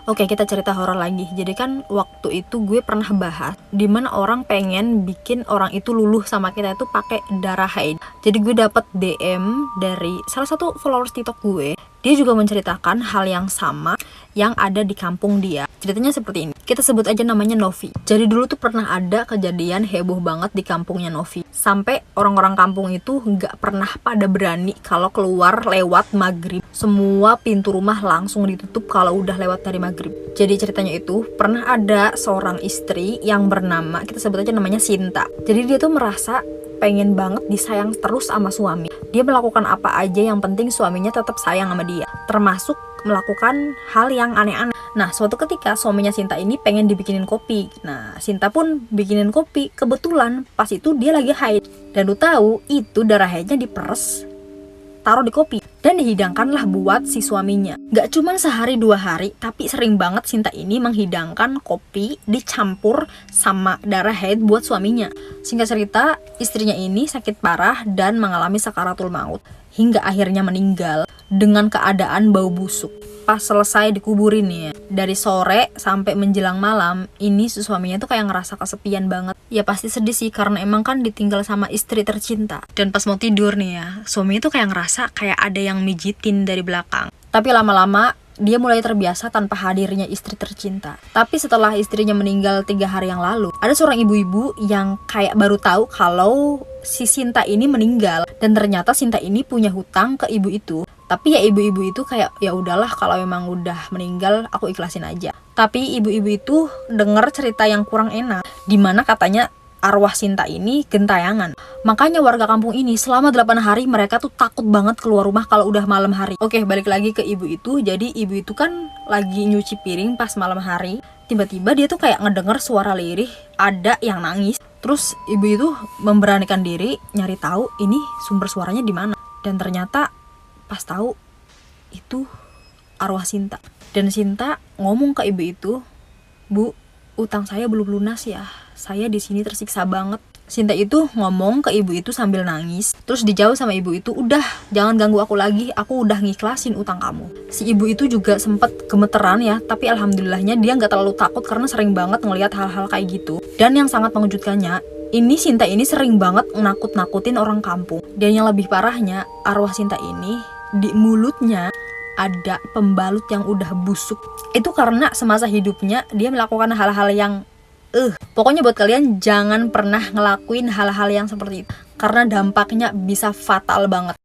Oke, kita cerita horor lagi. Jadi kan waktu itu gue pernah bahas dimana orang pengen bikin orang itu luluh sama kita itu pakai darah haid. Jadi gue dapet DM dari salah satu followers TikTok gue. Dia juga menceritakan hal yang sama yang ada di kampung dia. Ceritanya seperti ini. Kita sebut aja namanya Novi. Jadi dulu tuh pernah ada kejadian heboh banget di kampungnya Novi. Sampai orang-orang kampung itu nggak pernah pada berani kalau keluar lewat maghrib. Semua pintu rumah langsung ditutup kalau udah lewat dari maghrib. Jadi ceritanya itu pernah ada seorang istri yang bernama, kita sebut aja namanya Sinta. Jadi dia tuh merasa pengen banget disayang terus sama suami. Dia melakukan apa aja yang penting suaminya tetap sayang sama dia, termasuk melakukan hal yang aneh-aneh. Nah, suatu ketika suaminya Sinta ini pengen dibikinin kopi. Nah, Sinta pun bikinin kopi. Kebetulan pas itu dia lagi haid. Dan lu tahu itu darah haidnya diperes, taruh di kopi, dan dihidangkanlah buat si suaminya. Gak cuma sehari 2 hari, tapi sering banget Sinta ini menghidangkan kopi dicampur sama darah haid buat suaminya. Singkat cerita, istrinya ini sakit parah dan mengalami sakaratul maut hingga akhirnya meninggal dengan keadaan bau busuk. Pas selesai dikuburin ya, dari sore sampai menjelang malam, ini si suaminya tuh kayak ngerasa kesepian banget. Ya pasti sedih sih, karena emang kan ditinggal sama istri tercinta. Dan pas mau tidur nih ya, suaminya tuh kayak ngerasa kayak ada yang mijitin dari belakang. Tapi lama-lama dia mulai terbiasa tanpa hadirnya istri tercinta. Tapi setelah istrinya meninggal 3 hari yang lalu, ada seorang ibu-ibu yang kayak baru tahu kalau si Sinta ini meninggal. Dan ternyata Sinta ini punya hutang ke ibu itu. Tapi ya ibu-ibu itu kayak ya udahlah, kalau memang udah meninggal aku ikhlasin aja. Tapi ibu-ibu itu dengar cerita yang kurang enak, dimana katanya arwah Sinta ini gentayangan. Makanya warga kampung ini selama 8 hari mereka tuh takut banget keluar rumah kalau udah malam hari. Oke, balik lagi ke ibu itu. Jadi ibu itu kan lagi nyuci piring pas malam hari. Tiba-tiba dia tuh kayak ngedenger suara lirih, ada yang nangis. Terus ibu itu memberanikan diri nyari tahu ini sumber suaranya di mana. Dan ternyata pas tahu itu arwah Sinta. Dan Sinta ngomong ke ibu itu, "Bu, utang saya belum lunas ya. Saya di sini tersiksa banget." Sinta itu ngomong ke ibu itu sambil nangis. Terus dijawab sama ibu itu, "Udah, jangan ganggu aku lagi. Aku udah ngiklasin utang kamu." Si ibu itu juga sempet gemeteran ya, tapi alhamdulillahnya dia nggak terlalu takut karena sering banget ngelihat hal-hal kayak gitu. Dan yang sangat mengejutkannya, ini Sinta ini sering banget nakut-nakutin orang kampung. Dan yang lebih parahnya, arwah Sinta ini di mulutnya ada pembalut yang udah busuk. Itu karena semasa hidupnya dia melakukan hal-hal yang pokoknya buat kalian jangan pernah ngelakuin hal-hal yang seperti itu, karena dampaknya bisa fatal banget.